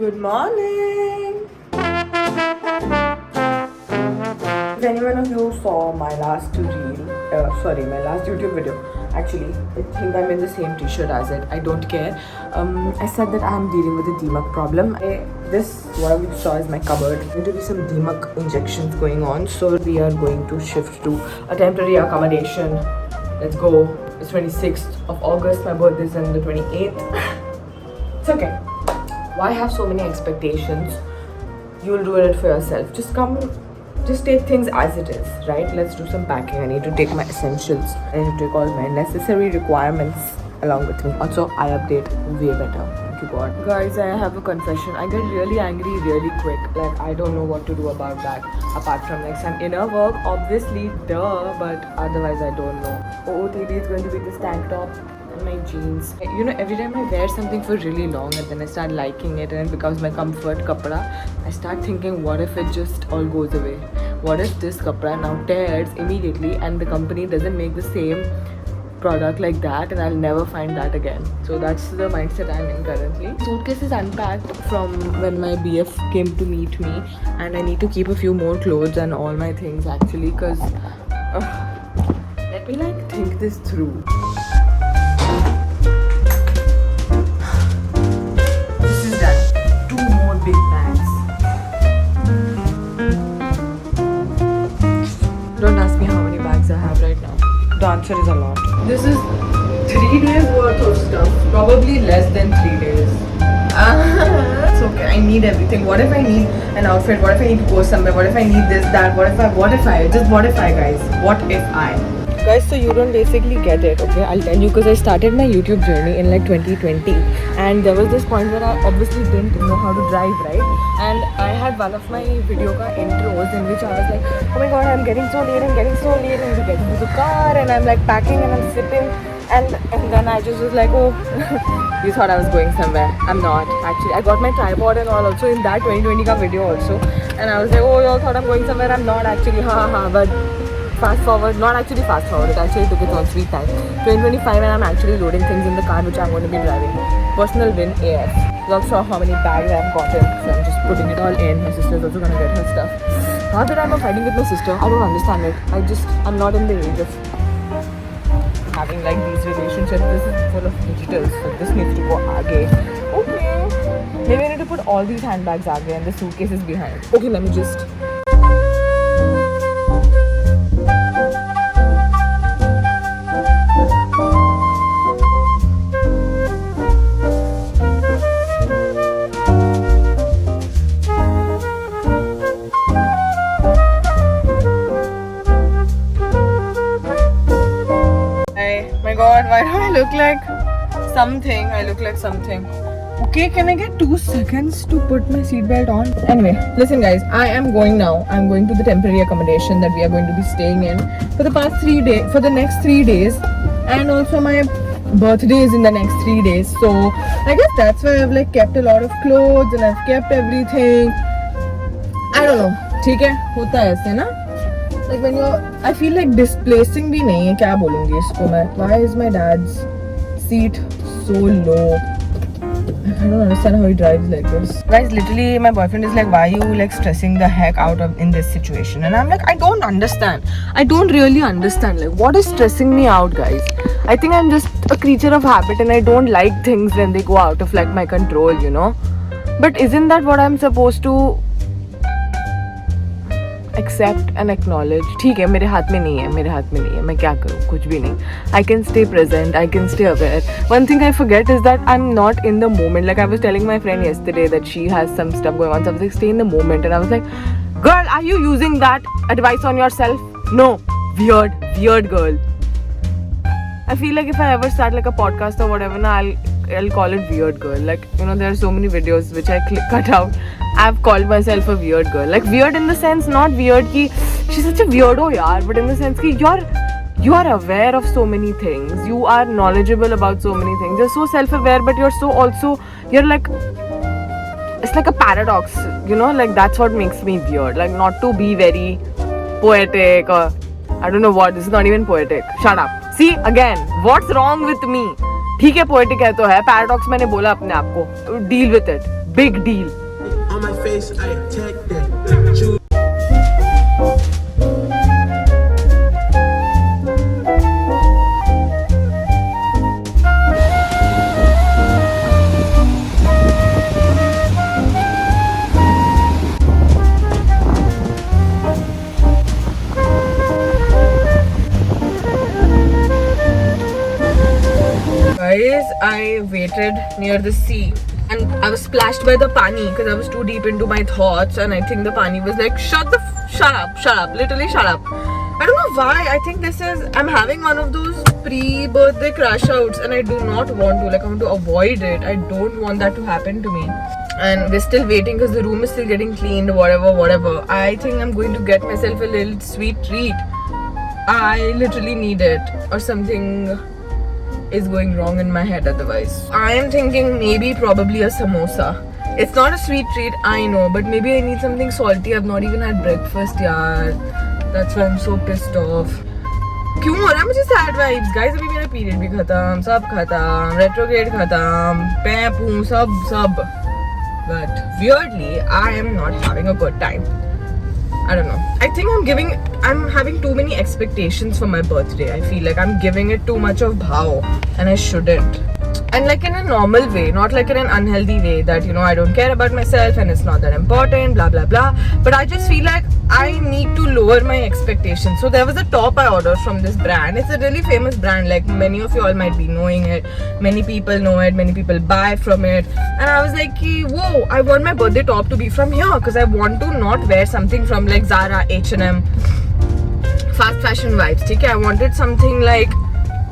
Good morning! If anyone of you saw my last YouTube video, actually, I think I'm in the same t-shirt as it. I don't care. I said that I'm dealing with a DMAC problem. This, what you saw is my cupboard. There will be some DMAC injections going on. So we are going to shift to a temporary accommodation. Let's go. It's 26th of August. My birthday is on the 28th. It's okay. Why have so many expectations? You'll do it for yourself. Just take things as it is, right? Let's do some packing. I need to take my essentials. I need to take all my necessary requirements along with me. Also, I update way better. Thank you, God. Guys, I have a confession. I get really angry really quick. Like, I don't know what to do about that. Apart from like some inner work, obviously, duh. But otherwise, I don't know. OOTD is going to be this tank top. My jeans. You know, every time I wear something for really long and then I start liking it and it becomes my comfort kapda, I start thinking, what if it just all goes away? What if this kapda now tears immediately and the company doesn't make the same product like that and I'll never find that again? So that's the mindset I'm in currently. Suitcase is unpacked from when my BF came to meet me, and I need to keep a few more clothes and all my things actually, because let me like think this through. Big bags. Don't ask me how many bags I have right now. The answer is a lot. This is 3 days worth of stuff. Probably less than 3 days. It's okay. I need everything. What if I need an outfit? What if I need to go somewhere? What if I need this, that? What if I, guys? What if I? Guys, so you don't basically get it, okay? I'll tell you, because I started my YouTube journey in like 2020, and there was this point where I obviously didn't know how to drive, right? And I had one of my video ka intros in which I was like, oh my god, I'm getting so late, and we get into the car, and I'm like packing and I'm sipping, and then I just was like, oh, you thought I was going somewhere. I'm not, actually. I got my tripod and all also in that 2020 ka video also, and I was like, oh, you all thought I'm going somewhere. I'm not actually, but fast forward, not actually fast forward, it actually took its own sweet time. 2025, and I'm actually loading things in the car which I'm going to be driving. Personal win AF. Look, saw how many bags I've gotten, so I'm just putting it all in. My sister's also going to get her stuff. Not that I'm fighting with my sister, I don't understand it. I'm not in the age of having like these relationships. This is full of digitals, so this needs to go aage. Okay. Maybe I need to put all these handbags aage and the suitcases behind. Okay, let me just... God, why do I look like something? I look like something. Okay, can I get 2 seconds to put my seatbelt on? Anyway, listen guys, I am going now. I'm going to the temporary accommodation that we are going to be staying in for the next 3 days. And also my birthday is in the next 3 days. So I guess that's why I've like kept a lot of clothes and I've kept everything. I don't know. ठीक है, होता है ऐसे ना? Like when I feel like displacing भी नहीं है, क्या बोलूँगी इसको मैं? Why is my dad's seat so low? I don't understand how he drives like this. Guys, literally my boyfriend is like, why are you like stressing the heck out of in this situation? And I'm like, I don't understand. I don't really understand. Like, what is stressing me out, guys? I think I'm just a creature of habit and I don't like things when they go out of like my control, you know? But isn't that what I'm supposed to accept and acknowledge? ठीक है, मेरे हाथ में नहीं है, मैं क्या करूँ? कुछ भी नहीं. I can stay present, I can stay aware. One thing I forget is that I'm not in the moment. Like I was telling my friend yesterday that she has some stuff going on, so I was like, stay in the moment, and I was like, girl, are you using that advice on yourself? No. Weird girl. I feel like if I ever start like a podcast or whatever, I'll call it weird girl. Like, you know, there are so many videos which I cut out. I've called myself a weird girl. Like weird in the sense, not weird ki she's such a weirdo yaar, but in the sense ki you are aware of so many things. You are knowledgeable about so many things. You're so self-aware, but you're like, it's like a paradox, you know, like that's what makes me weird. Like not to be very poetic or I don't know what, this is not even poetic. Shut up. See, again, what's wrong with me? ठीक है, poetic है तो है, paradox मैंने बोला अपने आप को, deal with it. Big deal. On my face, I attack that. Choose. Guys, I waited near the sea and I was splashed by the pani because I was too deep into my thoughts, and I think the pani was like, shut up, literally shut up. I don't know why. I think I'm having one of those pre-birthday crash outs, and I do not want to, I want to avoid it. I don't want that to happen to me. And we're still waiting because the room is still getting cleaned, whatever. I think I'm going to get myself a little sweet treat. I literally need it, or something is going wrong in my head otherwise. I am thinking probably a samosa. It's not a sweet treat, I know, but maybe I need something salty. I've not even had breakfast, yaar. That's why I'm so pissed off. क्यों हो रहा है मुझे sad vibes? Guys, अभी मेरा period भी खत्म, सब खत्म, retrograde खत्म, पैप हूँ, सब. But weirdly, I am not having a good time. I don't know. I think I'm having too many expectations for my birthday. I feel like I'm giving it too much of bhav, and I shouldn't. And like in a normal way, not like in an unhealthy way that, I don't care about myself and it's not that important, blah, blah, blah. But I just feel like I need to lower my expectations. So there was a top I ordered from this brand. It's a really famous brand. Like many of you all might be knowing it. Many people know it. Many people buy from it. And I was like, whoa, I want my birthday top to be from here because I want to not wear something from like Zara, H&M, fast fashion vibes. Okay? I wanted something like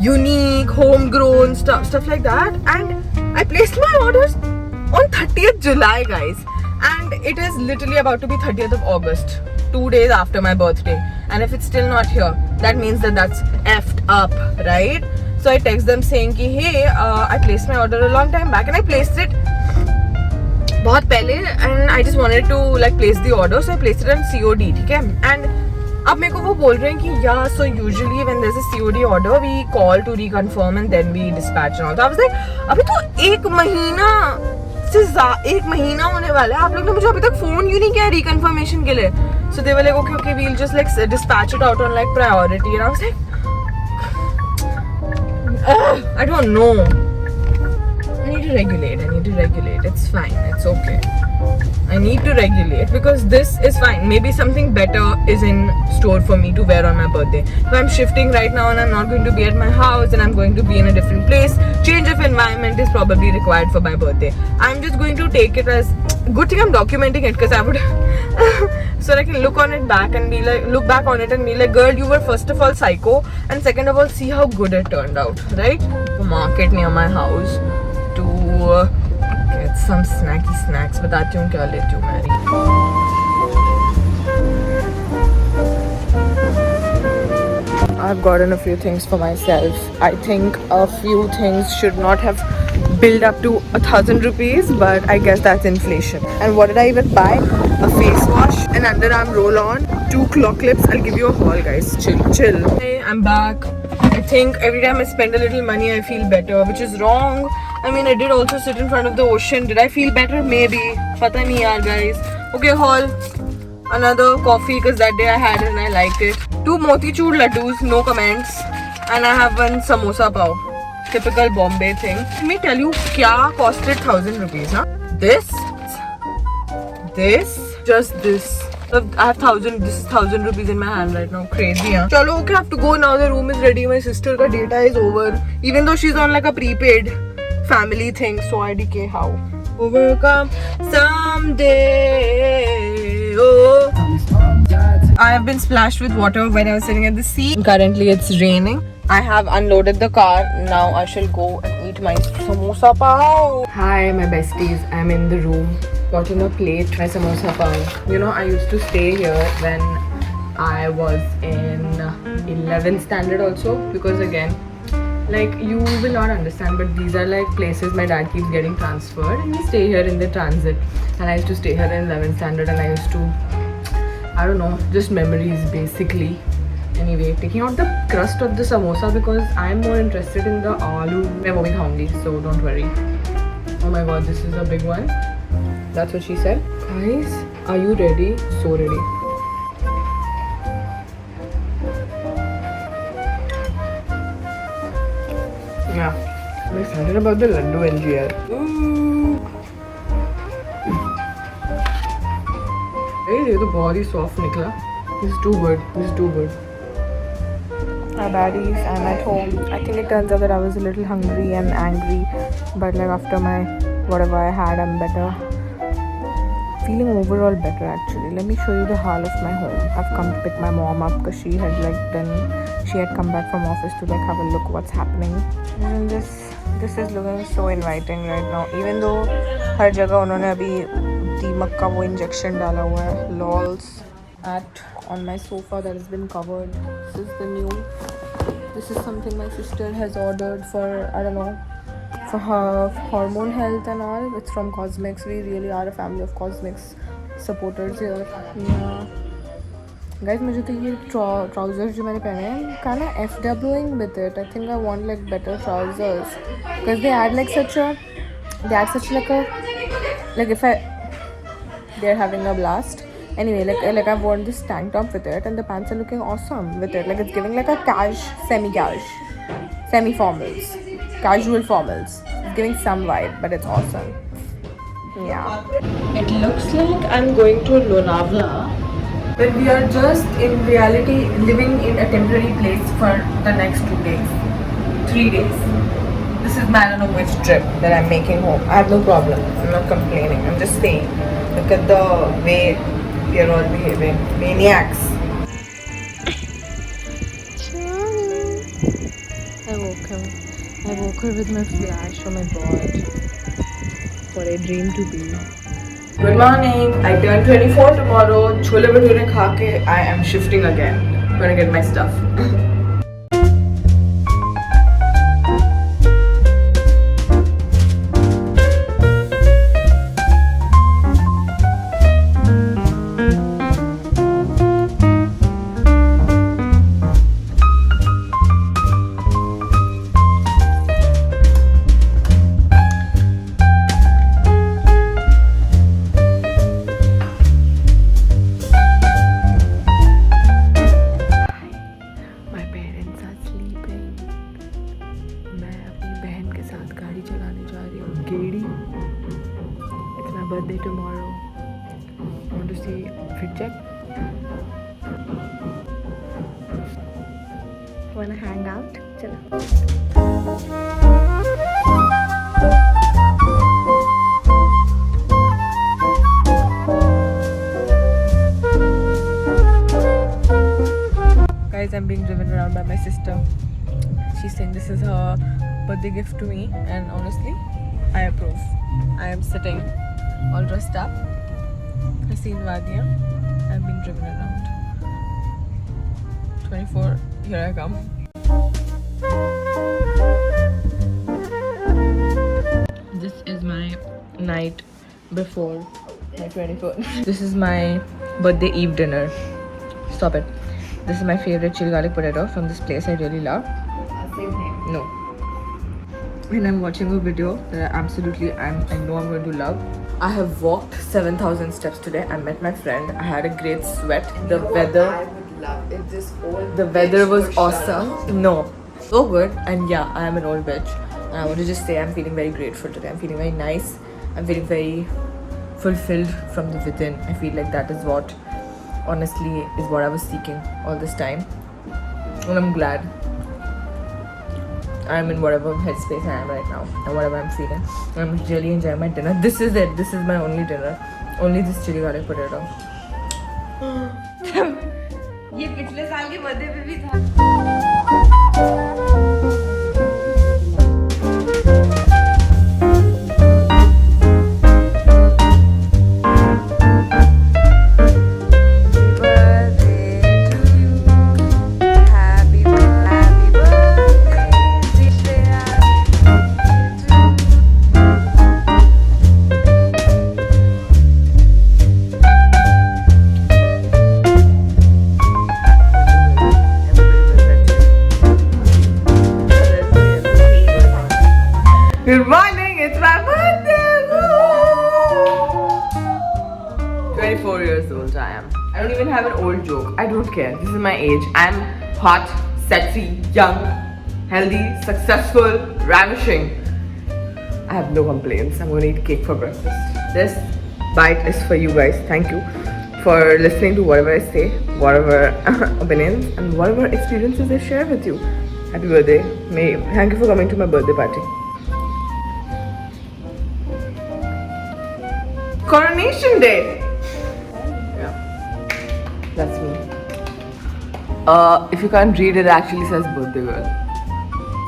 unique, homegrown stuff like that. And I placed my orders on 30th July, guys. And it is literally about to be 30th of August, 2 days after my birthday. And if it's still not here, that means that's effed up, right? So I text them saying ki, hey, I placed my order a long time back, and I placed it बहुत पहले, and I just wanted to like place the order, so I placed it on COD, ठीक है? And अब मेरे को वो बोल रहे हैं कि yeah, so usually when there's a COD order, we call to reconfirm and then we dispatch and all. So I was like, अभी तो एक महीना होने वाला है, आप लोग ने मुझे अभी तक फोन क्यों नहीं किया reconfirmation के लिए? So they were like, okay, we'll just like dispatch it out on like priority, and I was like, I don't know. I need to regulate. It's fine. It's okay. I need to regulate because this is fine. Maybe something better is in store for me to wear on my birthday. If I'm shifting right now and I'm not going to be at my house and I'm going to be in a different place, change of environment is probably required for my birthday. I'm just going to take it as good thing I'm documenting it because I would so I can look back on it and be like, girl, you were first of all psycho, and second of all, see how good it turned out, right? The market near my house to get some snacky snacks. बताती हूँ क्या लेती हूँ मैं. I've gotten a few things for myself. I think a few things should not have built up to 1,000 rupees, but I guess that's inflation. And what did I even buy? A face wash, an underarm roll-on, 2 claw clips. I'll give you a haul, guys. Chill. Hey, I'm back. I think every time I spend a little money, I feel better, which is wrong. I mean, I did also sit in front of the ocean. Did I feel better? Maybe. Pata nahi yaar, guys. Okay, haul. Another coffee because that day I had it and I liked it. 2 motichur laddus, no comments. And I have 1 samosa pav. Typical Bombay thing. Let me tell you, kya costed 1,000 rupees, huh? This, just this. I have 1,000 rupees in my hand right now. Crazy, huh? Chalo, okay, I have to go now. The room is ready. My sister ka data is over. Even though she's on like a prepaid family thing. So IDK, how? Overcome someday. Oh. I have been splashed with water when I was sitting at the sea. Currently it's raining. I have unloaded the car. Now I shall go and eat my samosa pav. Hi, my besties. I'm in the room. Got in a plate my samosa pav. You know, I used to stay here when I was in 11th standard also, because again, like, you will not understand, but these are like places my dad keeps getting transferred, and we stay here in the transit. And I used to stay here in 11th standard, and I used to, I don't know, just memories basically. Anyway, taking out the crust of the samosa because I'm more interested in the aloo. मैं वो भी खाऊंगी, so don't worry. Oh my god, this is a big one. That's what she said. Guys, are you ready? So ready. Yeah, I'm excited about the laddu NGR. Hey, ये तो बहुत ही soft निकला. This is too good. This is too good. Hi baddies, I'm at home. I think it turns out that I was a little hungry and angry, but like after my whatever I had, I'm better. Feeling overall better actually. Let me show you the hall of my home. I've come to pick my mom up because she had come back from office to like have a look what's happening. And this is looking so inviting right now. Even though हर जगह उन्होंने अभी दीमक का वो injection डाला हुआ है. LOLs at on my sofa that has been covered. This is something my sister has ordered for, I don't know, for her hormone health and all. It's from Cosmix. We really are a family of Cosmix supporters here. Yeah. Guys, मुझे तो ये trousers जो मैंने पहने हैं kind of FWing with it. I think I want like better trousers because they add such like if they're having a blast. Anyway, like I've worn this tank top with it and the pants are looking awesome with it. Like it's giving like a semi-formals, casual formals. It's giving some vibe, but it's awesome. Yeah. It looks like I'm going to Lonavala, but we are just in reality living in a temporary place for the next 2 days, 3 days. This is my I don't know which trip that I'm making home. I have no problem. I'm not complaining. I'm just saying, look at the way we are all behaving. Maniacs. I woke her with my flash. Oh my god. What a dream to be. Good morning. I turn 24 tomorrow. Chole bhature kha ke I am shifting again. Gonna get my stuff. Birthday tomorrow. Want to see fit check? Wanna hang out? Chalo. Guys, I'm being driven around by my sister. She's saying this is her birthday gift to me, and honestly, I approve. I am sitting all dressed up. Haseen Wadia. I'm being driven around. 24, here I come. This is my night before my 24th. This is my birthday eve dinner. Stop it. This is my favorite chili garlic potato from this place I really love. Same name. No. And I'm watching a video that I know I'm going to love. I have walked 7,000 steps today. I met my friend. I had a great sweat. The weather. I would love if this old The weather was awesome. No, so good. And yeah, I am an old bitch. And I want to just say I'm feeling very grateful today. I'm feeling very nice. I'm feeling very fulfilled from the within. I feel like that is what, honestly, is what I was seeking all this time. And I'm glad I'm in whatever headspace I am right now and whatever I'm feeling. I'm really enjoying my dinner. This is it. This is my only dinner. Only this chili garlic potato. ये पिछले साल के birthday पे भी था. 24 years old I am. I don't even have an old joke. I don't care. This is my age. I'm hot, sexy, young, healthy, successful, ravishing. I have no complaints. I'm going to eat cake for breakfast. This bite is for you guys. Thank you for listening to whatever I say, whatever opinions, and whatever experiences I share with you. Happy birthday. Thank you for coming to my birthday party. Coronation Day. Yeah, that's me. If you can't read, it actually says birthday girl.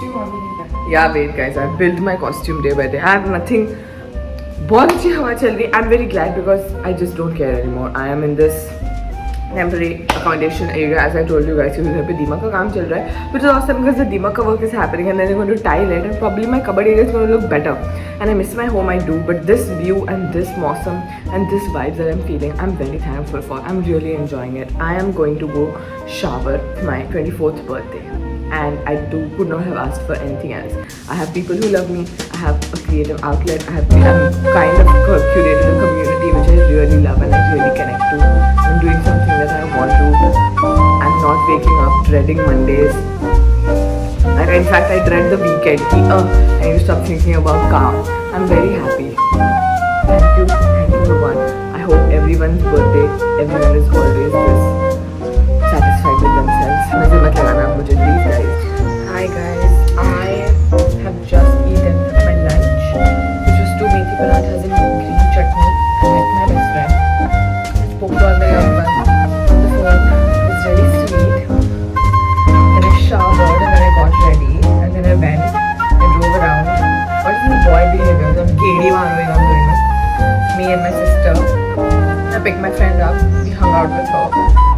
Do you want me to do that? Yeah, wait guys, I built my costume day by day. I have nothing. बहुत अच्छी हवा चल रही. I'm very glad because I just don't care anymore. I am in this temporary accommodation area, as I told you guys, क्योंकि घर पे दीमक का काम चल रहा है. Which is awesome because the दीमक का work is happening and then they're going to tile it and probably my cupboard area is going to look better. And I miss my home, I do. But this view and this mawsam and this vibes that I'm feeling, I'm very thankful for. I'm really enjoying it. I am going to go shower my 24th birthday. And I could not have asked for anything else. I have people who love me. I have a creative outlet. I'm kind of curated a community which I really love and I really connect to. I'm doing something that I want to. I'm not waking up dreading Mondays. Like, in fact, I dread the weekend. I need to stop thinking about calm. I'm very happy. Thank you, everyone. I hope everyone's birthday, everyone is always this satisfied with themselves. मुझे मत लगाना आप मुझे please guys. Hi guys, I have just eaten my lunch, which was 2 methi parathas and green chutney. I met my best friend. I spoke to all my loved ones on the phone. It was really sweet. Then I showered and then I got ready and then I went. I drove around. What is this boy behavior? I'm giddy I'm doing it. Me and my sister. I picked my friend up. We hung out with her.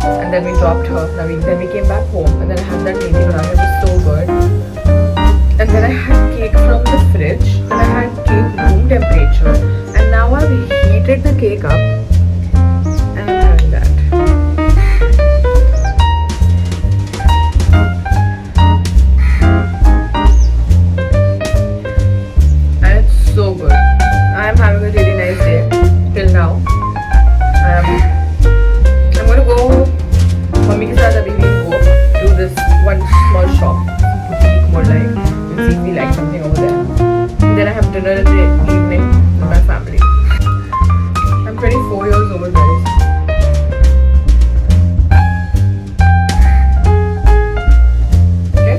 And then we dropped her. Then we came back home and then I had that methi paratha. It was so good. And then I had cake from the fridge. And I had cake room temperature. And now I've heated the cake up. And I'm having that. And it's so good. I'm having a really nice day till now. I'm gonna go. Mummy ke saath abhi we'll go to this one small shop, boutique more like, and see if we like something over there. And then I have dinner in the evening with my family. I'm 24 years old, guys. Okay.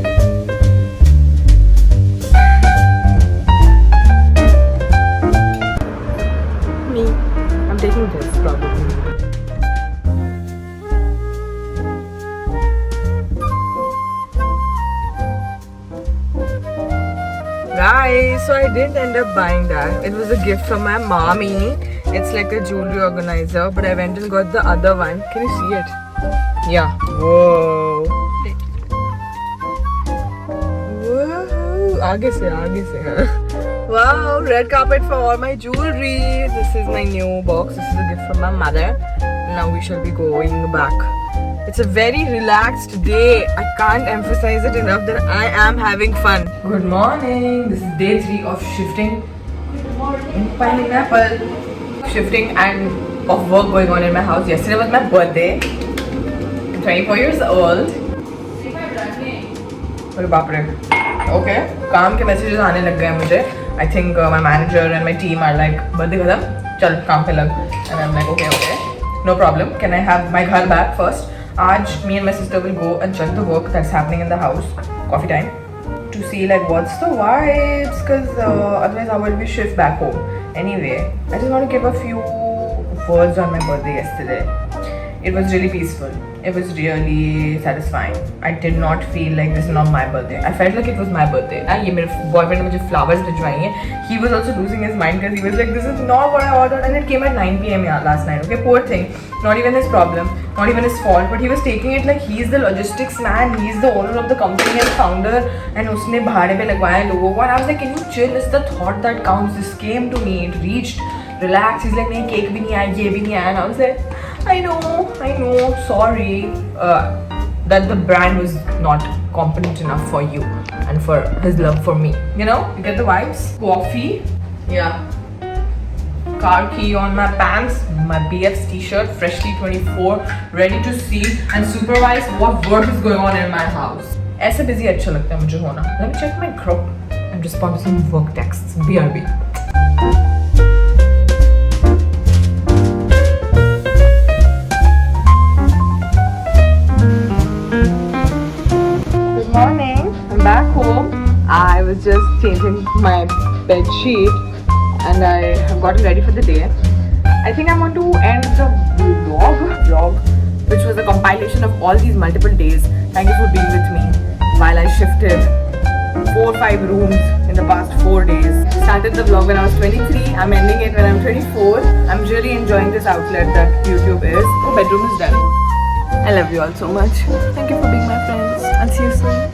Me. I'm taking this probably. Guys, so I didn't end up buying that. It was a gift from my mommy. It's like a jewelry organizer, but I went and got the other one. Can you see it? Yeah. Whoa. Whoa. आगे से. Wow, red carpet for all my jewelry. This is my new box. This is a gift from my mother. Now we shall be going back. It's a very relaxed day. I can't emphasize it enough that I am having fun. Good morning. This is day 3 of shifting. Good morning. Pineapple. Shifting and of work going on in my house. Yesterday was my birthday. I'm 24 years old. अरे बाप रे. Okay. काम के messages आने लग गए मुझे. I think my manager and my team are like, birthday खत्म, चल काम पे लग. And I'm like, okay. No problem. Can I have my घर back first? Aaj me and my sister will go and check the work that's happening in the house, coffee time, to see like what's the vibes, because otherwise how will we shift back home. Anyway, I just want to give a few words on my birthday yesterday. It was really peaceful. It was really satisfying. I did not feel like this is not my birthday. I felt like it was my birthday. And ये मेरे boyfriend ने मुझे flowers भिजवाई हैं. He was also losing his mind because he was like, this is not what I ordered, and it came at 9 PM last night. Okay, poor thing. Not even his problem. Not even his fault. But he was taking it like he's the logistics man. He's the owner of the company and founder. And उसने भाड़े पे लगवाया लोगों को. And I was like, can you chill? It's the thought that counts. This came to me. It reached. Relax. He's like, नहीं cake भी नहीं आया, ये भी नहीं आया. And I was like, I know, sorry that the brand was not competent enough for you and for his love for me. You know, you get the vibes? Coffee, yeah. car key on my pants, my BF's t-shirt, freshly 24, ready to see and supervise what work is going on in my house. ऐसे busy अच्छा लगता है मुझे होना. Let me check my group and respond to some work texts. BRB. Good morning. I'm back home. I was just changing my bed sheet and I have gotten ready for the day. I think I want to end the vlog, which was a compilation of all these multiple days. Thank you for being with me while I shifted 4 or 5 rooms in the past 4 days. Started the vlog when I was 23. I'm ending it when I'm 24. I'm really enjoying this outlet that YouTube is. The bedroom is done. I love you all so much. Thank you for being my friends. I'll see you soon.